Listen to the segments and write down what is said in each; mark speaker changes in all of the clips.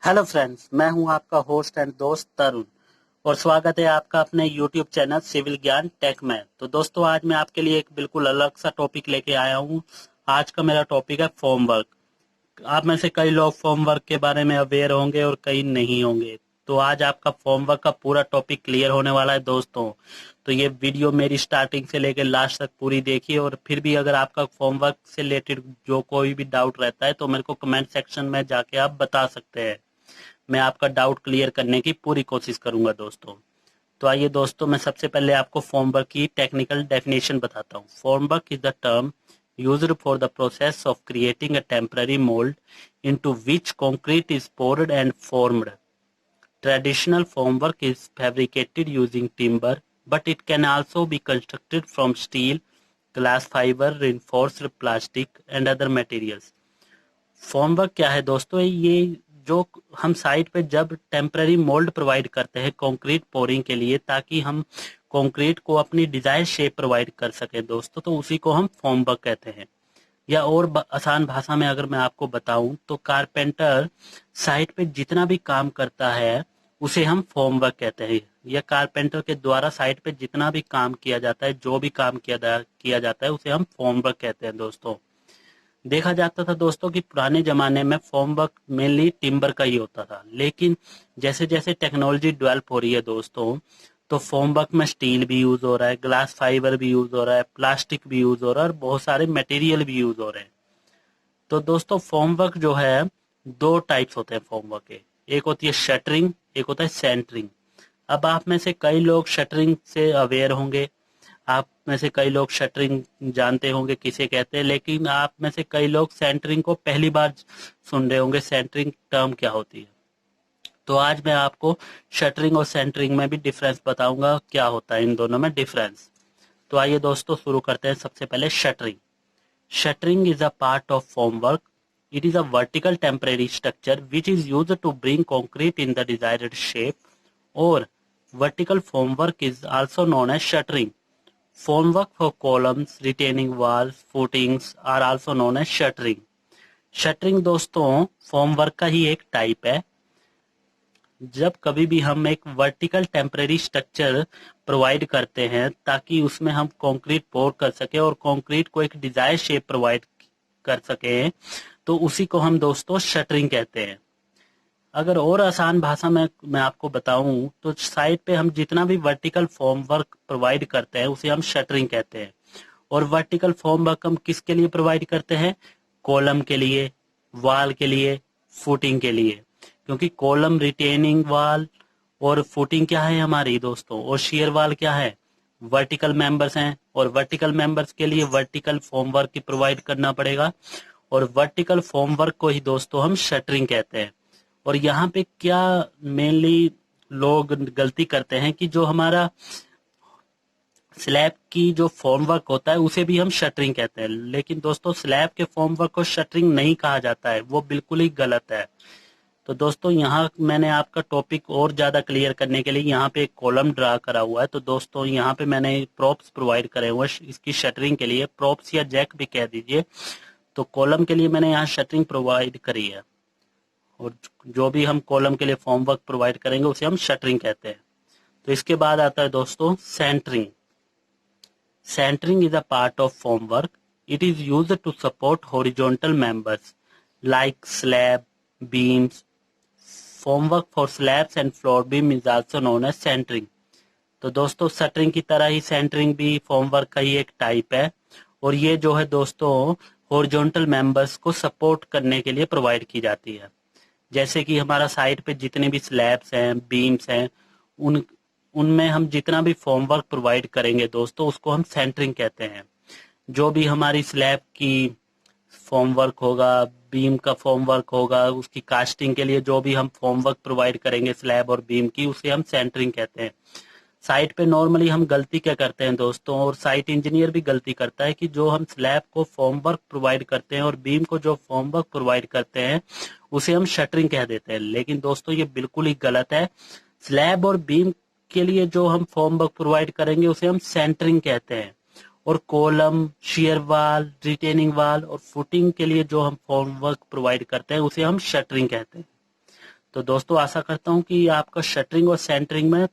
Speaker 1: Hello friends, मैं हूं आपका होस्ट एंड दोस्त तरुण और स्वागत है आपका अपने यूट्यूब चैनल सिविल ज्ञान टेक में। तो दोस्तों, आज मैं आपके लिए एक बिल्कुल अलग सा टॉपिक लेके आया हूं। आज का मेरा टॉपिक है फॉर्म वर्क। आप में से कई लोग फॉर्म वर्क के बारे में अवेयर होंगे और कई नहीं होंगे। तो आज आपका फॉर्म वर्क का पूरा टॉपिक क्लियर होने वाला है दोस्तों। तो ये वीडियो मेरी स्टार्टिंग से लेकर लास्ट तक पूरी देखिए, और फिर भी अगर आपका फॉर्म वर्क से रिलेटेड जो कोई भी डाउट रहता है तो मेरे को कमेंट सेक्शन में जाके आप बता सकते हैं। मैं आपका डाउट क्लियर करने की पूरी कोशिश करूंगा दोस्तों। तो आइए दोस्तों, मैं सबसे पहले आपको फॉर्म वर्क की टेक्निकल डेफिनेशन बताता हूँ। Form work is the term used for the process of creating a temporary mold into which concrete is poured and formed. Traditional formwork is fabricated using timber, but it can also be constructed from steel, glass fiber, reinforced plastic and other materials. Formwork क्या है दोस्तों? ये जो हम site पे जब temporary mould provide करते हैं कंक्रीट पोरिंग के लिए, ताकि हम कंक्रीट को अपनी डिजायर शेप प्रोवाइड कर सके दोस्तों, तो उसी को हम फॉर्मवर्क कहते हैं। या और आसान भाषा में अगर मैं आपको बताऊं तो कारपेंटर साइट पे जितना भी काम करता है उसे हम फॉर्मवर्क कहते हैं। या कारपेंटर के द्वारा साइट पे जितना भी काम किया जाता है, जो भी काम किया जाता है उसे हम फॉर्मवर्क कहते हैं दोस्तों। देखा जाता था दोस्तों कि पुराने जमाने में फॉर्मवर्क मेनली टिम्बर का ही होता था, लेकिन जैसे जैसे टेक्नोलॉजी डेवलप हो रही है दोस्तों, तो फॉर्मवर्क में स्टील भी यूज हो रहा है, ग्लास फाइबर भी यूज हो रहा है, प्लास्टिक भी यूज हो रहा है और बहुत सारे मटेरियल भी यूज हो रहे हैं। तो दोस्तों, फॉर्मवर्क जो है, दो टाइप्स होते हैं फॉर्मवर्क के। एक होती है शटरिंग, एक होता है सेंटरिंग। अब आप में से कई लोग शटरिंग से अवेयर होंगे, आप में से कई लोग शटरिंग जानते होंगे किसे कहते हैं, लेकिन आप में से कई लोग सेंटरिंग को पहली बार सुन रहे होंगे। सेंटरिंग टर्म क्या होती है? तो आज मैं आपको शटरिंग और सेंटरिंग में भी डिफरेंस बताऊंगा, क्या होता है इन दोनों में डिफरेंस। तो आइए दोस्तों, शुरू करते हैं। सबसे पहले shuttering. Shuttering is a part of formwork. It is a vertical temporary structure which is used to bring concrete in the desired shape, or vertical formwork is also known as shuttering. Formwork for columns, retaining walls, footings are also known as shuttering. Shuttering दोस्तों formwork का ही एक type है। जब कभी भी हम एक वर्टिकल टेम्परेरी स्ट्रक्चर प्रोवाइड करते हैं ताकि उसमें हम कंक्रीट पोर कर सके और कंक्रीट को एक डिजायर शेप प्रोवाइड कर सके, तो उसी को हम दोस्तों शटरिंग कहते हैं। अगर और आसान भाषा में मैं आपको बताऊं तो साइट पे हम जितना भी वर्टिकल फॉर्म वर्क प्रोवाइड करते हैं उसे हम शटरिंग कहते हैं। और वर्टिकल फॉर्म वर्क हम किसके लिए प्रोवाइड करते हैं? कॉलम के लिए, वाल के लिए, फुटिंग के लिए। क्योंकि कॉलम रिटेनिंग वाल और फुटिंग क्या है हमारी दोस्तों, और शेयर वाल क्या है? वर्टिकल मेंबर्स हैं, और वर्टिकल मेंबर्स के लिए वर्टिकल फॉर्म वर्क की प्रोवाइड करना पड़ेगा, और वर्टिकल फॉर्म वर्क को ही दोस्तों हम शटरिंग कहते हैं। और यहाँ पे क्या मेनली लोग गलती करते हैं कि जो हमारा स्लैब की जो फॉर्मवर्क होता है उसे भी हम शटरिंग कहते हैं, लेकिन दोस्तों स्लैब के फॉर्मवर्क को शटरिंग नहीं कहा जाता है, वो बिल्कुल ही गलत है। तो दोस्तों, यहाँ मैंने आपका टॉपिक और ज्यादा क्लियर करने के लिए यहाँ पे एक कॉलम ड्रा करा हुआ है। तो दोस्तों, यहाँ पे मैंने प्रॉप्स प्रोवाइड करे हुए हैं इसकी शटरिंग के लिए, प्रॉप्स या जैक भी कह दीजिए। तो कॉलम के लिए मैंने यहाँ शटरिंग प्रोवाइड करी है, और जो भी हम कॉलम के लिए फॉर्म वर्क प्रोवाइड करेंगे उसे हम शटरिंग कहते हैं। तो इसके बाद आता है दोस्तों centering. Centering is a part of form work. It is used to support horizontal members like slab, beams. Form work for slabs and floor beam is also known as centering. तो दोस्तों, शटरिंग की तरह ही centering भी form work का ही एक type है, और ये जो है दोस्तों हॉरिजॉन्टल मेंबर्स को सपोर्ट करने के लिए प्रोवाइड की जाती है। जैसे कि हमारा साइट पे जितने भी स्लैब्स हैं, बीम्स हैं, उन उनमें हम जितना भी फॉर्म वर्क प्रोवाइड करेंगे दोस्तों उसको हम सेंटरिंग कहते हैं। जो भी हमारी स्लैब की फॉर्म वर्क होगा, बीम का फॉर्म वर्क होगा, उसकी कास्टिंग के लिए जो भी हम फॉर्म वर्क प्रोवाइड करेंगे स्लैब और बीम की, उसे हम सेंटरिंग कहते हैं। साइट पे नॉर्मली हम गलती क्या करते हैं दोस्तों, और साइट इंजीनियर भी गलती करता है कि जो हम स्लैब को फॉर्म वर्क प्रोवाइड करते हैं और बीम को जो फॉर्म वर्क प्रोवाइड करते हैं उसे हम शटरिंग कह देते हैं। लेकिन दोस्तों, ये बिल्कुल ही गलत है। स्लैब और बीम के लिए जो हम फॉर्म वर्क प्रोवाइड करेंगे उसे हम सेंटरिंग कहते हैं, और कॉलम, शियर वाल, रिटेनिंग वाल और फुटिंग के लिए जो हम फॉर्म वर्क प्रोवाइड करते हैं उसे हम शटरिंग कहते हैं। तो दोस्तों आशा करता हूँ कि आपका शटरिंग और सेंटरिंग में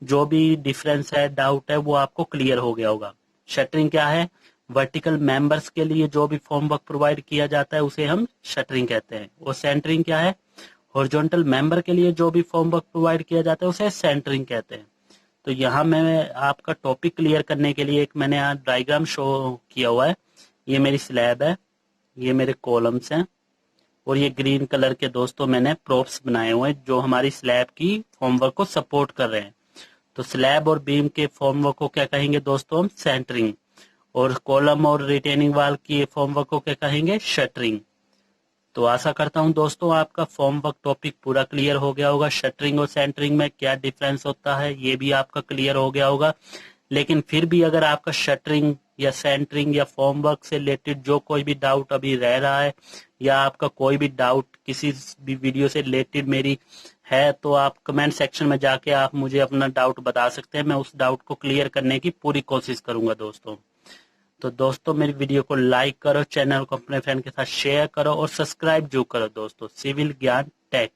Speaker 1: जो भी डिफरेंस है, डाउट है, वो आपको क्लियर हो गया होगा। शटरिंग क्या है? वर्टिकल मेंबर्स के लिए जो भी फॉर्म वर्क प्रोवाइड किया जाता है उसे हम शटरिंग कहते हैं। और सेंटरिंग क्या है? हॉरिजॉन्टल मेंबर के लिए जो भी फॉर्म वर्क प्रोवाइड किया जाता है उसे सेंटरिंग कहते हैं। तो यहाँ मैं आपका टॉपिक क्लियर करने के लिए एक मैंने यहाँ डायग्राम शो किया हुआ है। ये मेरी स्लैब है, ये मेरे कॉलम्स हैं, और ये ग्रीन कलर के दोस्तों मैंने प्रोप्स बनाए हुए हैं जो हमारी स्लैब की फॉर्मवर्क को सपोर्ट कर रहे हैं। तो स्लैब और बीम के फॉर्मवर्क को क्या कहेंगे दोस्तों? हम सेंटरिंग। और कॉलम और रिटेनिंग वाल की फॉर्मवर्क को क्या कहेंगे? शटरिंग। तो आशा करता हूं दोस्तों आपका फॉर्मवर्क टॉपिक पूरा क्लियर हो गया होगा। शटरिंग और सेंटरिंग में क्या डिफरेंस होता है ये भी आपका क्लियर हो गया होगा। लेकिन फिर भी अगर आपका शटरिंग या सेंटरिंग या फॉर्मवर्क से रिलेटेड जो कोई भी डाउट अभी रह रहा है, या आपका कोई भी डाउट किसी भी वीडियो से रिलेटेड मेरी है, तो आप कमेंट सेक्शन में जाके आप मुझे अपना डाउट बता सकते हैं। मैं उस डाउट को क्लियर करने की पूरी कोशिश करूंगा दोस्तों। तो दोस्तों मेरी वीडियो को लाइक करो, चैनल को अपने फ्रेंड के साथ शेयर करो और सब्सक्राइब जो करो दोस्तों। सिविल ज्ञान टेक।